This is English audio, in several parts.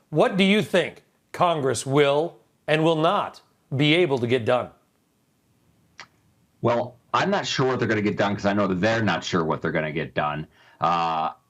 What do you think Congress will and will not be able to get done? Well, I'm not sure what they're going to get done because I know that they're not sure what they're going to get done.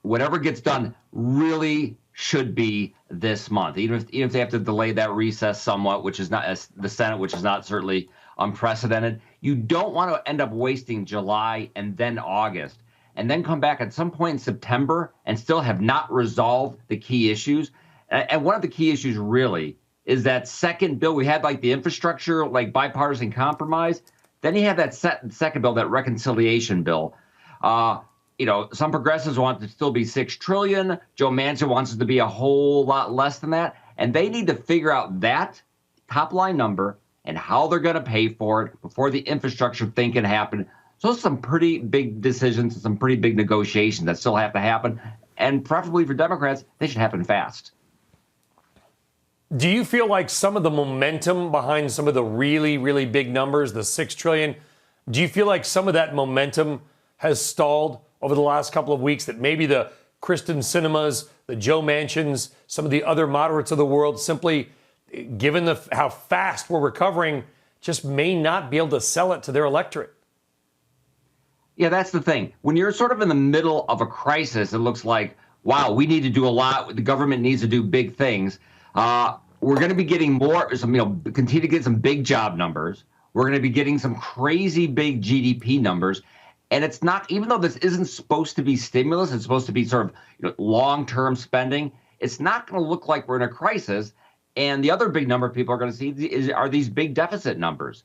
Whatever gets done really should be this month, even if they have to delay that recess somewhat, which is not the Senate, which is not certainly unprecedented. You don't want to end up wasting July and then August and then come back at some point in September and still have not resolved the key issues. And one of the key issues really is that second bill. We had like the infrastructure, like bipartisan compromise. Then you have that second bill, that reconciliation bill. Some progressives want it to still be $6 trillion. Joe Manchin wants it to be a whole lot less than that. And they need to figure out that top line number and how they're going to pay for it before the infrastructure thing can happen. So some pretty big decisions and some pretty big negotiations that still have to happen. And preferably for Democrats, they should happen fast. Do you feel like some of the momentum behind some of the really, really big numbers, the $6 trillion, do you feel like some of that momentum has stalled over the last couple of weeks, that maybe the Kristen Sinemas, the Joe Manchins, some of the other moderates of the world, simply, given how fast we're recovering, just may not be able to sell it to their electorate? Yeah, that's the thing. When you're sort of in the middle of a crisis, it looks like, wow, we need to do a lot. The government needs to do big things. We're going to be getting continue to get some big job numbers. We're going to be getting some crazy big GDP numbers. And it's not, even though this isn't supposed to be stimulus, it's supposed to be sort of long-term spending, it's not going to look like we're in a crisis. And the other big number people are going to see are these big deficit numbers.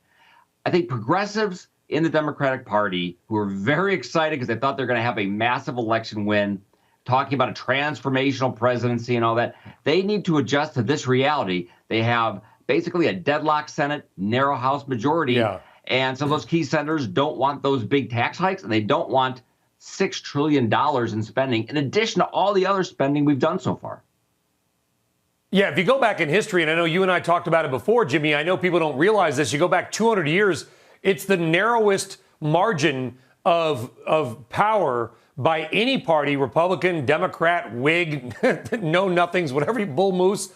I think progressives in the Democratic Party, who are very excited because they thought they're going to have a massive election win, talking about a transformational presidency and all that, they need to adjust to this reality. They have basically a deadlock Senate, narrow House majority. Yeah. And some of those key senators don't want those big tax hikes, and they don't want $6 trillion in spending, in addition to all the other spending we've done so far. Yeah, if you go back in history, and I know you and I talked about it before, Jimmy, I know people don't realize this. You go back 200 years, it's the narrowest margin of power by any party, Republican, Democrat, Whig, no nothings, whatever you bull moose,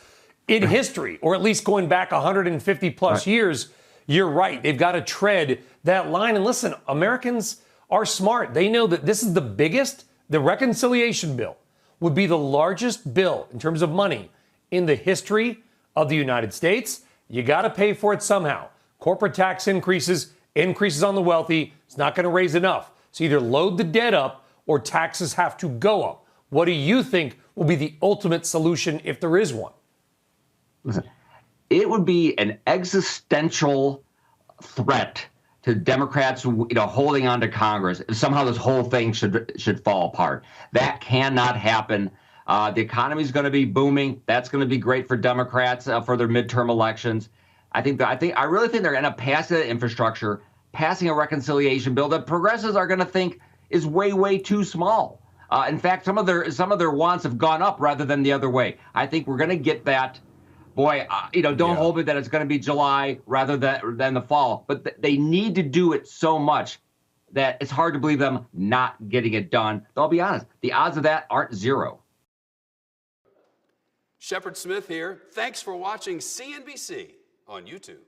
in history, or at least going back 150 plus years. You're right. They've got to tread that line. And listen, Americans are smart. They know that this is the biggest. The reconciliation bill would be the largest bill in terms of money in the history of the United States. You got to pay for it somehow. Corporate tax increases on the wealthy. It's not going to raise enough. So either load the debt up or taxes have to go up. What do you think will be the ultimate solution if there is one? Listen, it would be an existential threat to Democrats, holding on to Congress if somehow this whole thing should fall apart. That cannot happen. The economy is going to be booming. That's going to be great for Democrats for their midterm elections. I really think they're going to pass the infrastructure, passing a reconciliation bill that progressives are going to think is way, way too small. In fact, some of their wants have gone up rather than the other way. I think we're going to get that. Boy, don't hold me that it's going to be July rather than the fall. But they need to do it so much that it's hard to believe them not getting it done. Though I'll be honest, the odds of that aren't zero. Shepard Smith here. Thanks for watching CNBC on YouTube.